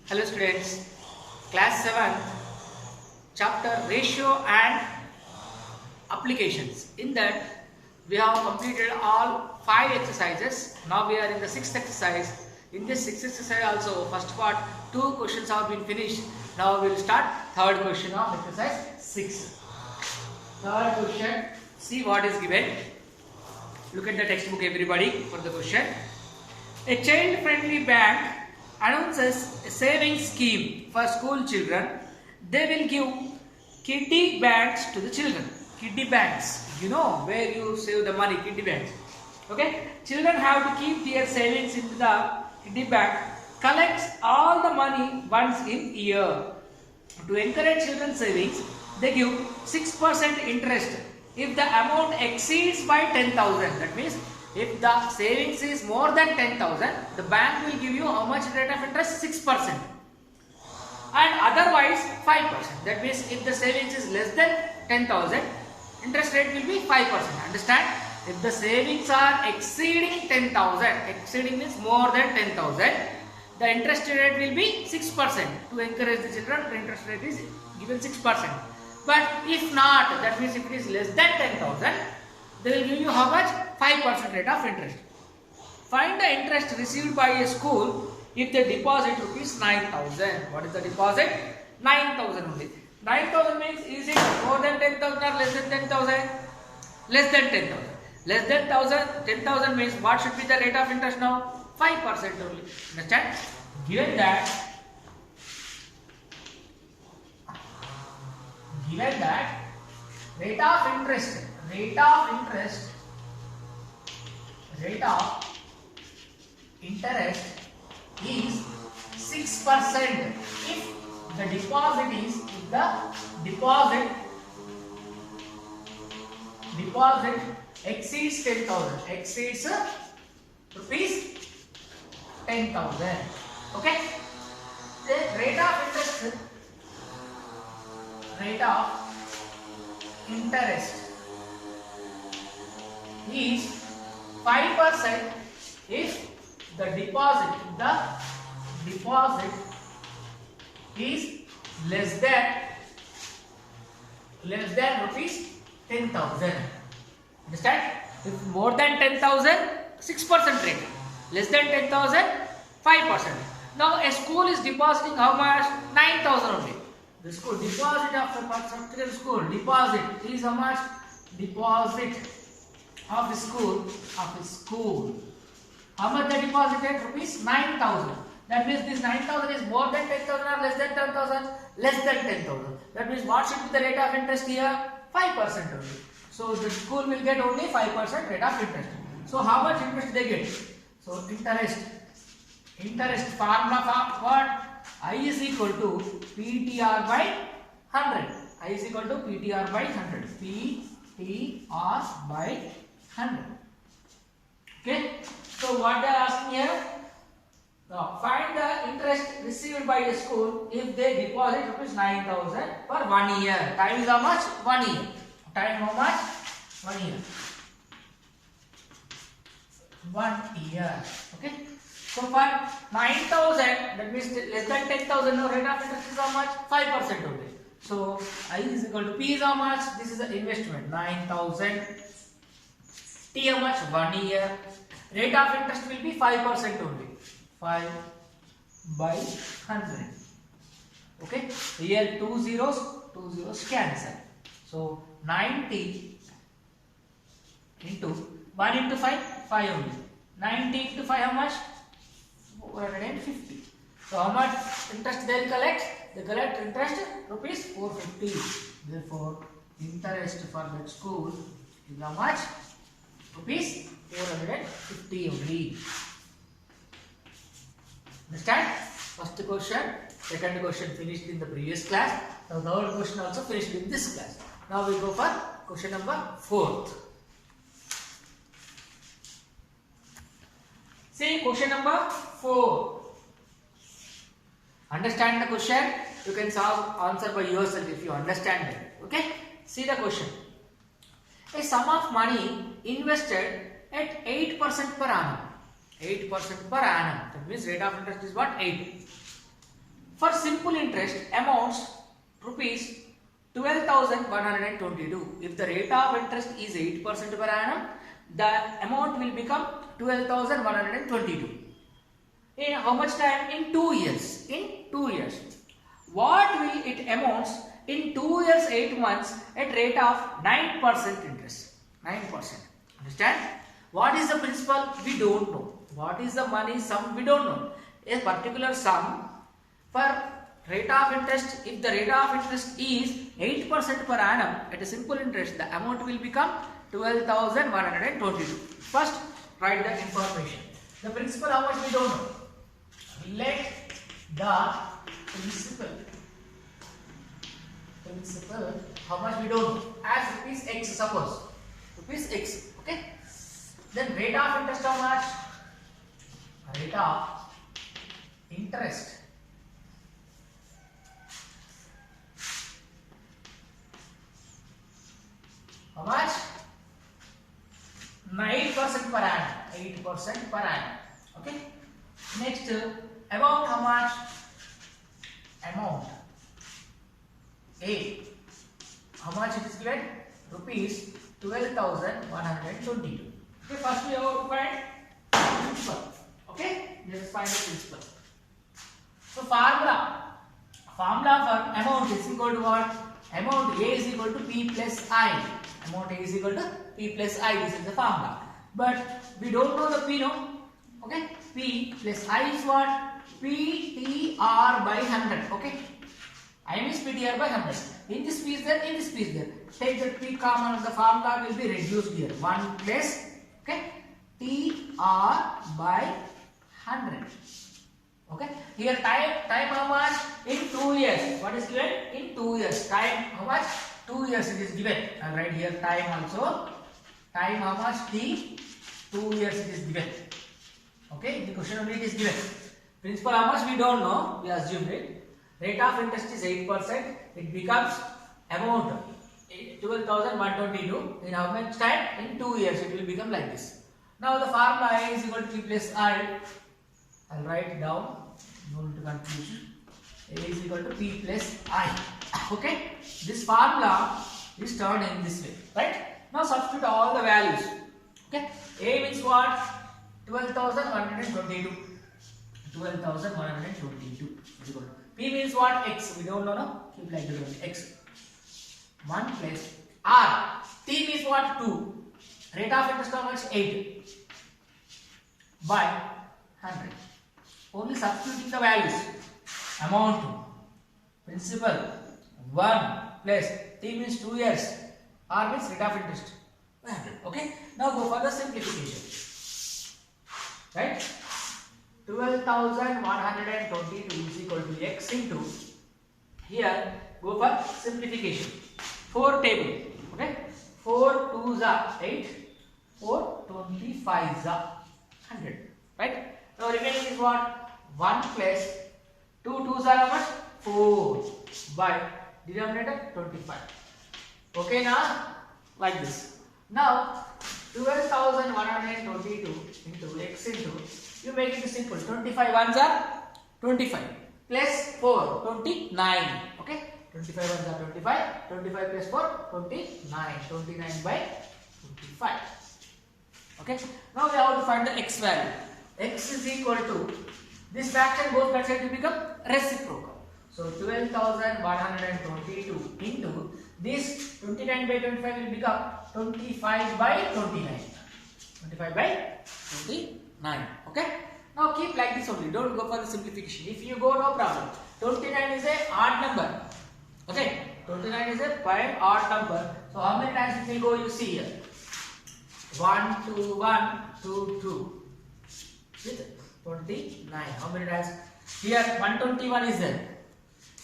Hello students, class 7, chapter ratio and applications. In that we have completed all 5 exercises. Now we are in the 6th exercise. In this 6th exercise also, first part 2 questions have been finished. Now we will start third question of exercise 6. Third question, see what is given. Look at the textbook everybody for the question. A child-friendly bank announces a savings scheme for school children. They will give kiddie banks to the children. Kiddie banks, you know where you save the money, kiddie banks. Okay, children have to keep their savings into the kiddie bank. Collects all the money once in a year. To encourage children's savings, they give 6% interest if the amount exceeds by 10,000. That means if the savings is more than 10,000, the bank will give you how much rate of interest? 6%. And otherwise 5%. That means if the savings is less than 10,000, interest rate will be 5%. Understand? If the savings are exceeding 10,000, exceeding means more than 10,000, the interest rate will be 6%. To encourage the children, the interest rate is given 6%. But if not, that means if it is less than 10,000, they will give you how much? 5% rate of interest. Find the interest received by a school if they deposit rupees 9,000. What is the deposit? 9,000 only. 9,000 means is it more than 10,000 or less than 10,000? Less than 10,000. Less than 10,000 means what should be the rate of interest now? 5% only. Understand? Given that rate of interest is 6% if the deposit exceeds 10,000, exceeds rupees 10,000. Okay, the rate of interest is 5% if the deposit is less than rupees 10,000. Understand? If more than 10,000, 6% rate. Less than 10,000, 5%. Now a school is depositing how much? 9,000 only. The school deposit of the particular school deposit is how much? Deposit of the school. How much they deposited? Rupees 9,000. That means this 9,000 is more than 10,000 or less than 10,000? Less than 10,000. That means what should be the rate of interest here? 5% only. So the school will get only 5% rate of interest. So how much interest they get? So interest formula for what? I is equal to PTR by 100. I is equal to PTR by 100. PTR by 100. Okay. So what they are asking here? Now find the interest received by a school if they deposit rupees 9,000 for 1 year. Time is how much? 1 year. Time how much? 1 year. 1 year. Okay. So for 9,000, that means less than 10,000, no rate of interest is how much? 5% only. So I is equal to P is how much? This is the investment. 9,000. T how much? 1 year. Rate of interest will be 5% only. 5 by 100. Okay. Here 2 zeros cancel. So 90 into 1 into 5, 5 only. 90 into 5 how much? 450. So how much interest they will collect? They collect interest rupees 450. Therefore, interest for that school is how much? Rupees 450 only. Understand? First question, second question finished in the previous class. Now third question also finished in this class. Now we go for question number 4th. See question number 4. Understand the question? You can solve answer by yourself if you understand it. Okay? See the question. A sum of money invested at 8% per annum 8% per annum. That means rate of interest is what? 8. For simple interest amounts rupees 12,122. If the rate of interest is 8% per annum, the amount will become 12,122. In how much time? In 2 years. In 2 years. What will it amounts in 2 years 8 months at rate of 9% interest? 9%. Understand? What is the principal? We don't know. What is the money sum? We don't know. A particular sum for rate of interest, if the rate of interest is 8% per annum at a simple interest, the amount will become 12,122. First, write the information. The principal, how much we don't know. Let the principal, how much we don't know, as rupees X, suppose rupees X, okay. Then rate of interest, how much? Rate of interest, how much? 9% per annum. 8% per annum. Okay. Next, amount, how much? Amount A. How much it is given? Rupees 12,122. Okay. First we have to find principal. Okay. Let us find the principal. So formula for amount is equal to what? Amount A is equal to P plus I. Amount A is equal to P plus I. This is the formula. But we don't know the P, no? Okay. P plus I is what? PTR by 100. Okay. I means PTR by 100. In this P is there, in this P is there. Take the P common, the formula will be reduced here. 1 plus, okay, TR by 100. Okay. Here time how much? In 2 years. What is given? In 2 years. Time how much? 2 years it is given. And right here time also. Time how much? T. 2 years it is given. Okay. The question only it is given. Principal how much? We don't know. We assume it. Rate of interest is 8%. It becomes amount 12,122. In how much time? In 2 years it will become like this. Now the formula A is equal to P plus I. I'll write it down. No need to confusion. A is equal to P plus I. Okay. This formula is turned in this way. Right. Now substitute all the values. Okay. A means what? 12,122. 12,122 is equal to. P means what? X. We don't know, no? Keep like this. X. 1 plus R. T means what? 2. Rate of interest how much? 8. By 100. Only substituting the values. Amount. Principal. 1 plus T means 2 years. R means rate of interest. 100. Okay. Now go for the simplification. Right? 12,122 is equal to X into, here go for simplification. 4 table. Okay. 4 2s are 8. 4 25s are 100. Right. Now remaining is what? 1 plus 2 2s are how much? 4 by denominator 25. Okay now? Like this. Now 12,122 into X into, you make it simple. 25 ones are 25 plus 4 29. Okay. 25 ones are 25. 25 plus 4 29. 29 by 25. Okay. Now we have to find the X value. X is equal to, this fraction goes back side to become reciprocal. So 12,122 into this 29 by 25 will become 25 by 29. 25 by 29. Okay. Now keep like this only. Don't go for the simplification. If you go, no problem. 29 is a odd number. Okay. 29 is a prime odd number. So how many times it will go? You see here. 1 2 1 2 2. With 29. How many times? Here 121 is there.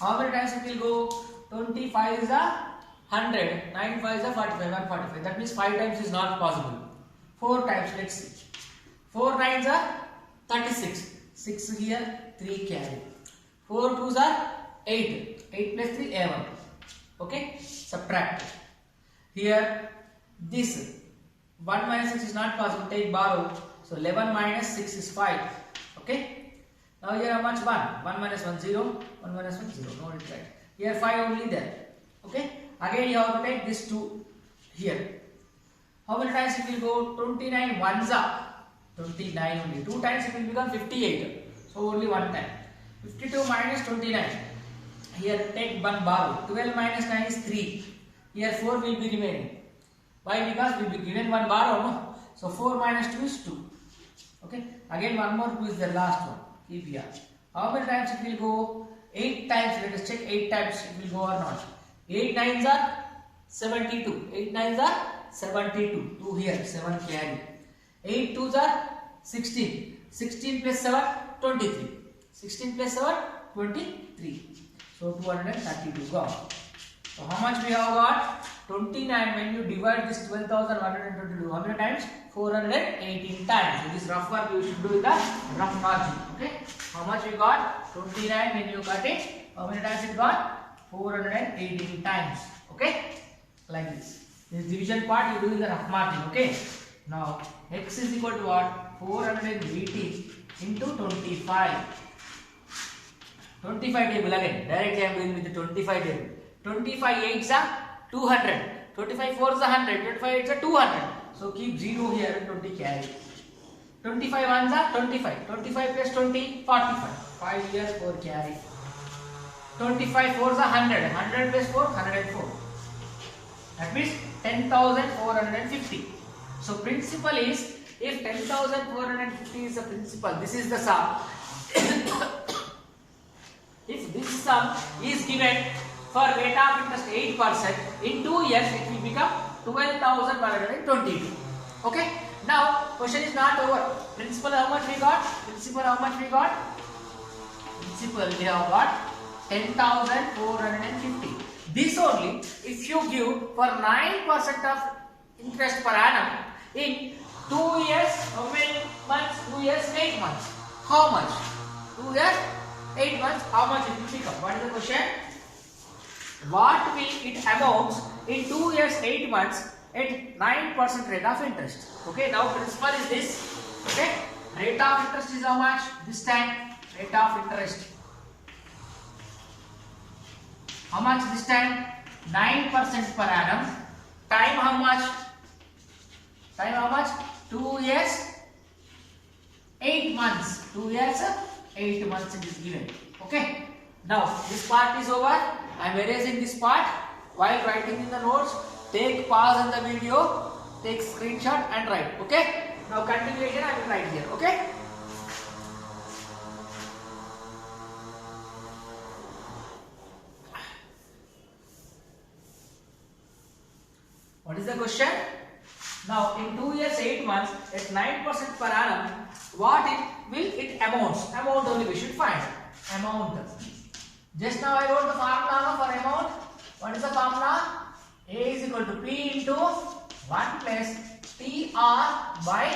How many times it will go? 25 is a 100. 9 5 is a 45. 145. That means 5 times is not possible. 4 times. Let's see. 4 9s are 36. 6 here. 3 carry. 4 2s are 8. 8 plus 3 11. Okay. Subtract. Here this 1 minus 6 is not possible. Take borrow. So 11 minus 6 is 5. Okay. Now here how much? 1. 1 minus 1 0. 1 minus 1 0. No, it's right. Here 5 only there. Okay. Again you have to take this 2 here. How many times it will go? 29 ones are 29 only. 2 times it will become 58. So only 1 time. 52 minus 29. Here take 1 borrow. 12 minus 9 is 3. Here 4 will be remaining. Why? Because we will be given 1 borrow. No? So 4 minus 2 is 2. Okay. Again one more 2 is the last one. Keep here. How many times it will go? 8 times. Let us check 8 times it will go or not. 8 nines are 72. 8 nines are 72. 2 here. 7 carry. 8 twos are 16. 16 plus 7 23. 16 plus 7 23. So 232 gone. So how much we have got? 29 when you divide this 12,122. How many times? 418 times. So this rough work you should do in the rough margin. Okay. How much we got? 29 when you cut it. How many times it got? 418 times. Okay. Like this. This division part you do in the rough margin. Okay. Now x is equal to what? 418 into 25. 25 table again. Directly I am doing with the 25 table. 25 8s are 200. 25 4s are 100. 25 8s are 200. So keep 0 here and 20 carry. 25 1s are 25. 25 plus 20 45. 5 here 4 carry. 25 4s are 100. 100 plus 4 104. That means 10,450. So principal is, if 10,450 is the principal, this is the sum. If this sum is given for rate of interest 8%, in 2 years it will become 12,122. Okay. Now question is not over. Principal how much we got? Principal how much we got? Principal we have got 10,450. This only if you give for 9% of interest per annum in 2 years, how many months? 2 years, 8 months. How much? 2 years, 8 months. How much it will become? What is the question? What will it amount in 2 years, 8 months at 9% rate of interest? Okay. Now principal is this. Okay. Rate of interest is how much? This time rate of interest. How much this time? 9% per annum. Time how much? Time how much? 2 years, 8 months. 2 years, 8 months it is given. Okay. Now this part is over. I am erasing this part. While writing in the notes, take pause in the video, take screenshot and write. Okay. Now continuation I will write here. Okay. What is the question? Now in 2 years 8 months at 9% per annum, what will it amounts? Amount only we should find. Amount. Just now I wrote the formula for amount. What is the formula? A is equal to P into 1 plus TR by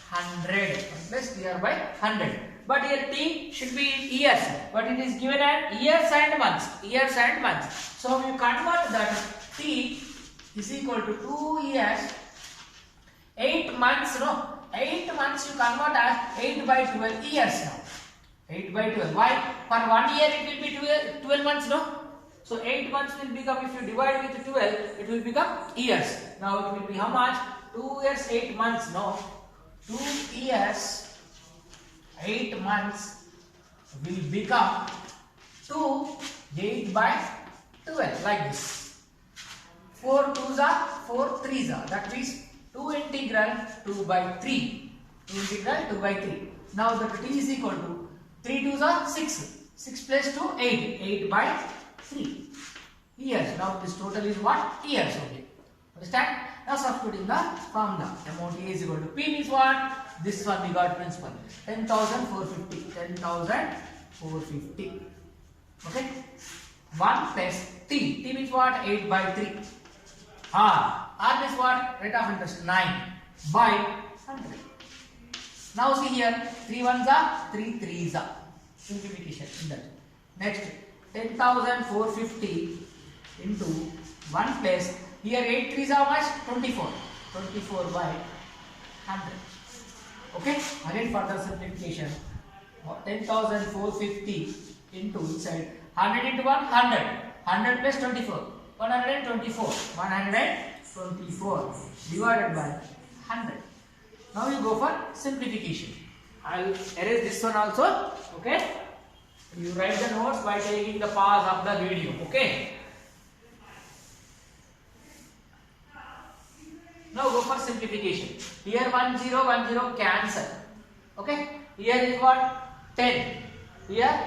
100. 1 plus TR by 100. But here T should be in years. But it is given as years and months. Years and months. So we convert that T is equal to 2 years 8 months. No, 8 months you convert as 8 by 12 years now. 8 by 12. Why? For 1 year it will be 12 months. No. So 8 months will become, if you divide with 12, it will become years. Now it will be how much? 2 years 8 months. No. 2 years 8 months will become 2 8 by 12 like this. 4 2s are 4 3s are. That means 2 integral 2 by 3. 2 integral 2 by 3. Now the T is equal to 3 2s are 6. 6 plus 2 8. 8 by 3 years. Now this total is what? Years only. Understand? Now substituting the formula. Amount A is equal to P means what? This one we got principal. 10,450. 10,450. Okay. 1 plus T. T means what? 8 by 3. R. R means what? Rate of interest 9 by 100. Now see here. 3 ones are 3 3s are. Simplification in that. Next 10,450 into 1 plus, here 8 3s are how much? 24. 24 by 100. Okay. Again further simplification. 10,450 into inside 100 into 1 100. 100 plus 24 124. 124 divided by 100. Now you go for simplification. I'll erase this one also. Okay. You write the notes by taking the pause of the video. Okay. Now go for simplification. Here 1 0 1 0 cancel. Okay. Here is what 10. Here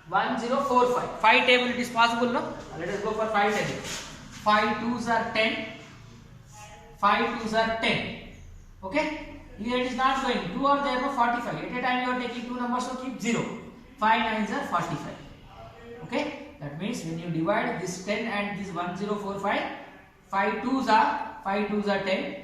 1 0 4 5. 5 table it is possible, no? Let us go for 5 table. 5 2s are 10. 5 2s are 10. Okay. Here it is not going. 2 are there, no? 45. At a time you are taking 2 numbers, so keep 0. 5 9s are 45. Okay. That means when you divide this 10 and this 1 0 4 5, 5 2s are 10,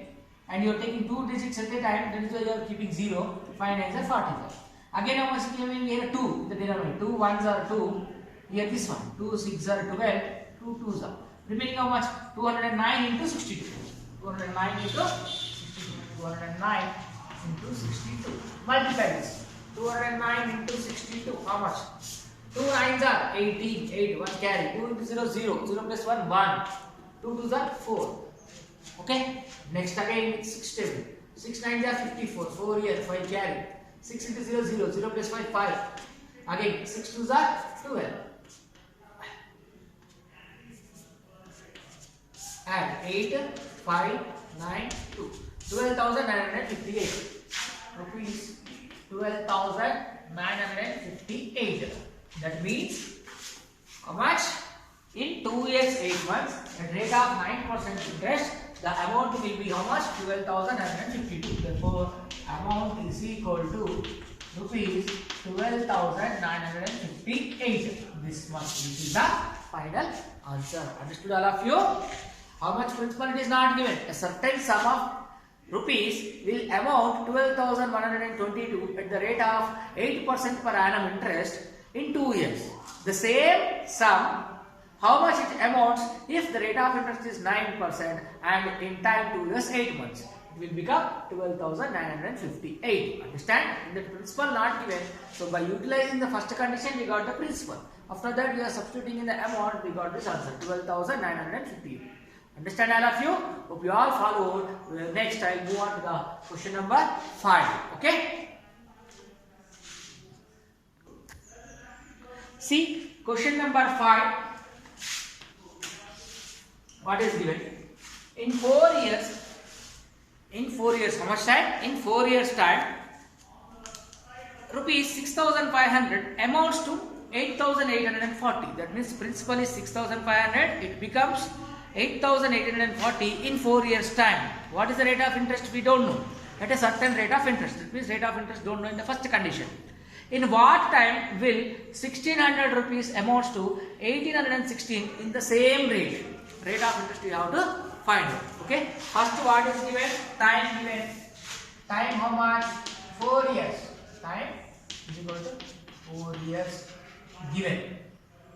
and you are taking 2 digits at a time. That is why you are keeping 0. 5 9s are 45. Again, how much is giving here? 2 in the denominator. 2 1s are 2. Here this one. 2 6 are 12. 2 2s are. Remaining how much? 209 into 62. 209 into 62. 209 into 62. Multiply this. 209 into 62. How much? 2 9s are 18. 8. 1 carry. 2 into 0 0. 0 plus 1 1. 2 2s are 4. Okay. Next again with 6 table. 6 9s are 54. 4 here. 5 carry. 6 into 0 0. 0 plus 5 5. Again 6 2s are 12. Add 8 5 9 2. 12,958 rupees. 12,958. That means how much? In 2 years 8 months at rate of 9% interest, the amount will be how much? 12,952. Therefore, amount is equal to rupees 12,958. This is the final answer. Understood all of you? How much principal it is not given? A certain sum of rupees will amount 12,122 at the rate of 8% per annum interest in 2 years. The same sum, how much it amounts if the rate of interest is 9% and in time 2 years 8 months? It will become 12,958. Understand? The principal not given. So by utilizing the first condition, we got the principal. After that, we are substituting in the amount. We got this answer, 12,958. Understand all of you? Hope you all followed. Next, I will move on to the question number 5. Okay? See, question number 5. What is given? In 4 years, how much time? In 4 years time, rupees 6,500 amounts to 8,840. That means principal is 6,500. It becomes 8,840 in 4 years time. What is the rate of interest? We don't know. At a certain rate of interest. That means rate of interest don't know in the first condition. In what time will 1,600 rupees amounts to 1,816 in the same rate? Rate of interest you have to find out. Okay. First, what is given? Time given. Time how much? 4 years. Time is equal to 4 years given.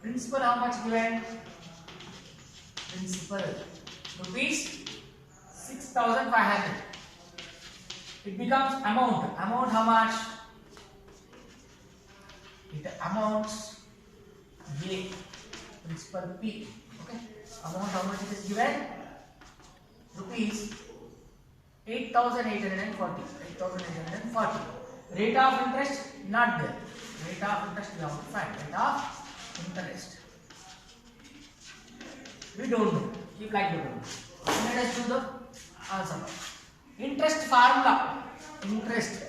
Principal how much given? Principal rupees 6,500. It becomes amount. Amount how much? It amounts A. Principal P. Okay. Amount how much it is given? Rupees 8,840. 8,840. Rate of interest not there. Rate of interest we have to find. Rate of interest. We don't know. Keep like that. Let us do the answer. Interest formula. Interest.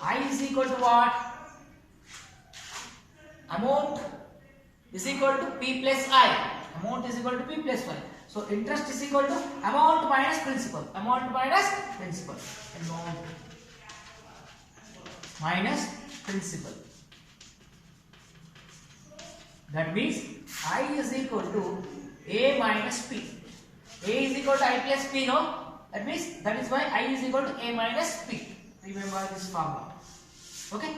I is equal to what? Amount is equal to P plus I. Amount is equal to P plus I. So interest is equal to amount minus principal. Amount minus principal. Amount minus principal. That means I is equal to A minus P. A is equal to I plus P, no? That is why I is equal to A minus P. Remember this formula. Okay?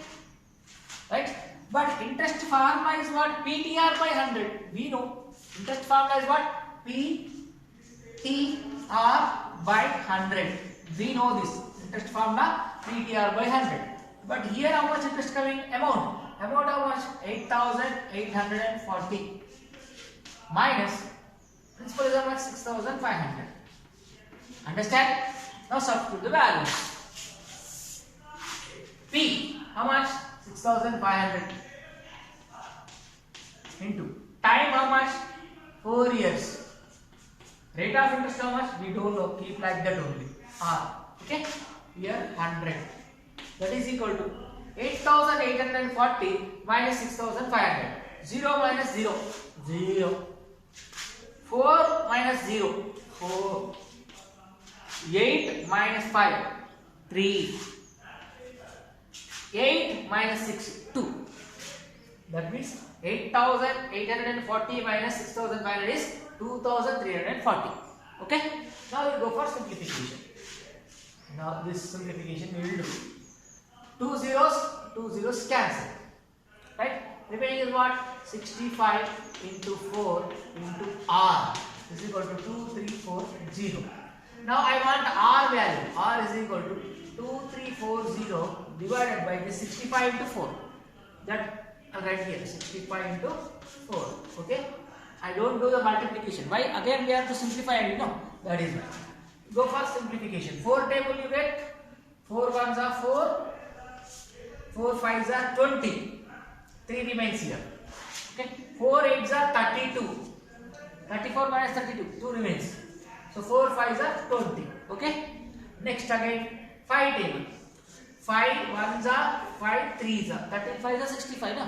Right? But interest formula is what? PTR by 100. We know. Interest formula is what? PTR by 100. We know this. Interest formula PTR by 100. But here how much interest coming? Amount how much? 8,840 minus principal is how much? 6,500. Understand? Now substitute the values. P how much? 6,500 into time how much? 4 years. Rate of interest how much? We don't know. Keep like that only. R. Okay? Here 100. That is equal to 8,840 minus 6,500. 0 minus 0. 0. 4 minus 0. 4. 8 minus 5. 3. 8 minus 6. 2. That means 8,840 minus 6,500 is 2,340. Okay? Now we will go for simplification. Now this simplification we will do. 2 zeros cancel. Right? Remaining is what? 65 into 4 into R is equal to 2340. Now I want R value. R is equal to 2340 divided by the 65 into 4. That I'll write here 65 into 4. Okay? I don't do the multiplication. Why? Again we have to simplify and you know. That is why. Go for simplification. 4 table you get. 4 ones are 4. 4 fives are 20. 3 remains here. Okay. 4 eights are 32. 34 minus 32. 2 remains. So 4 fives are 20. Okay. Next again 5 table. 5 ones are 5 threes are 13 fives are 65. No?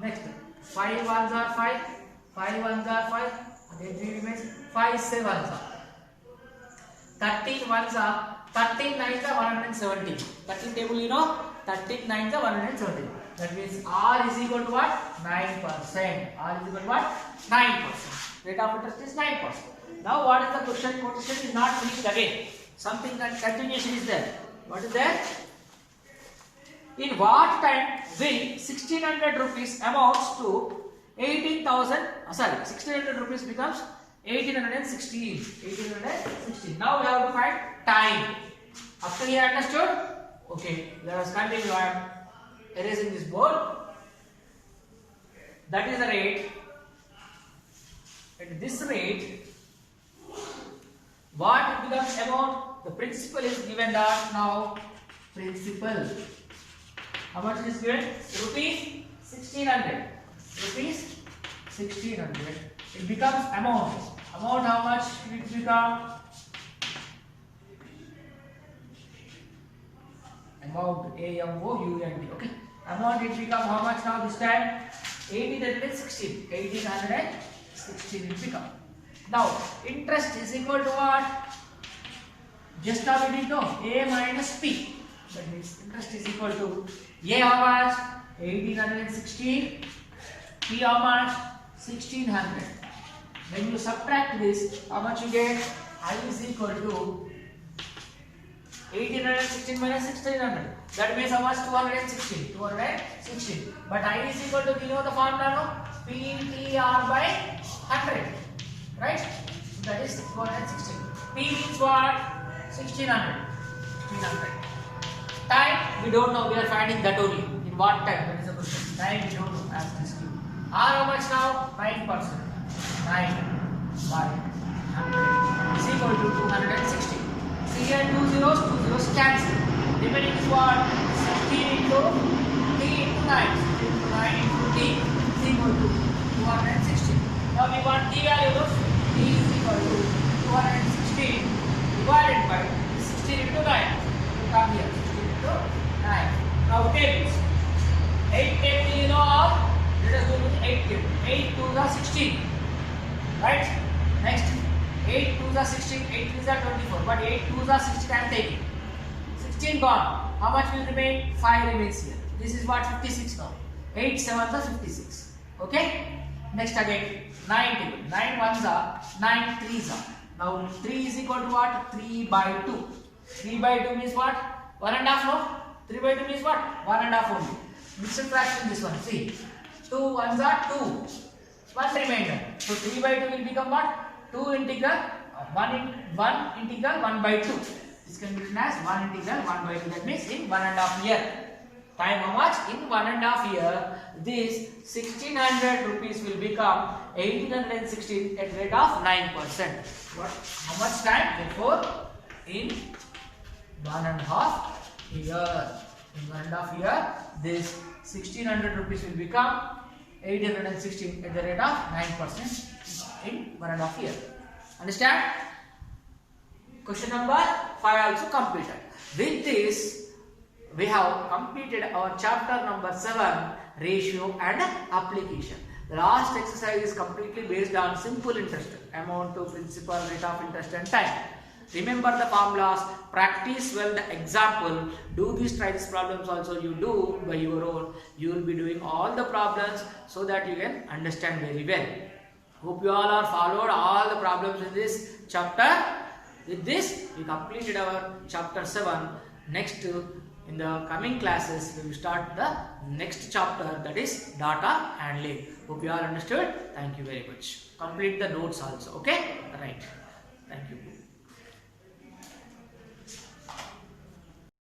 Next 5 ones are 5. 5 ones are 5. Again 3 remains. 5 sevens are 13 ones are 13 nines are 117. 13 table you know. 13 nines are 117. That means R is equal to what? 9%. R is equal to what? 9%. Rate of interest is 9%. Now what is the question? Question is not finished again. Something that continuation is there. What is there? In what time will 1600 rupees amounts to 18,000? 1600 rupees becomes 1816. 1816. Now we have to find time. Up to here understood? Okay, let us continue. I am erasing this board. That is the rate. At this rate, what becomes amount? The principal is given that now. Principal. How much is given? Rupees 1600. Rupees 1600. It becomes amount. Amount how much it become? Amount A-M-O-U-N-T. Okay. Amount it become how much now this time? 80, that means 16. 1816 it become. Now interest is equal to what? Just now we did know A minus P. That means interest is equal to A how much? 1816. P how much? 1600. When you subtract this, how much you get? I is equal to 1816 minus 1600. That means how much? 216. 216. But I is equal to, you know the formula no? PTR by 100. Right? So that is 216. P means what? 1600. 1600. Time we don't know. We are finding that only. In what time? That is the question. Time we don't know. As this given. R how much now? 9%. 9 by 100 is equal to 260. See here 2 zeros cancel. Remaining is what? 16 into 3 into 9. 16 into 9 into T is equal to 260. Now we want T value. T is equal to 216 divided by 16 into 9. Come here. 16 into 9. Now tables. 8 table you know of. Let us go with 8 table. 8 2 are 16. Right? Next. 8 2s are 16, 8 3s are 24, but 8 2s are 16 I am taking. 16 gone. How much will remain? 5 remains here. This is what? 56 now. 8 7s are 56. Okay? Next again, 9 table. 9 1s are, 9 3s are. Now 3 is equal to what? 3 by 2. 3 by 2 means what? 1 and a half no? 3 by 2 means what? 1 and a half only. Mixed fraction this one. See. 2 1s are 2. 1 remainder. So 3 by 2 will become what? 2 integral 1 integral 1 by 2. This can be written as 1 integral 1 by 2. That means in 1.5 year. Time how much? In 1.5 year, this 1600 rupees will become 1816 at the rate of 9%. What? How much time? Therefore, in 1.5 year. In 1.5 year, this 1600 rupees will become 816 at the rate of 9% in 1.5 year. Understand? Question number 5 also completed. With this, we have completed our chapter number 7, ratio and application. The last exercise is completely based on simple interest, amount to principal, rate of interest and time. Remember the formulas, practice well the example, do these trials problems also you do by your own. You will be doing all the problems so that you can understand very well. Hope you all are followed all the problems in this chapter. With this, we completed our chapter 7. Next, in the coming classes, we will start the next chapter, that is data handling. Hope you all understood. Thank you very much. Complete the notes also. Okay? Right. Thank you.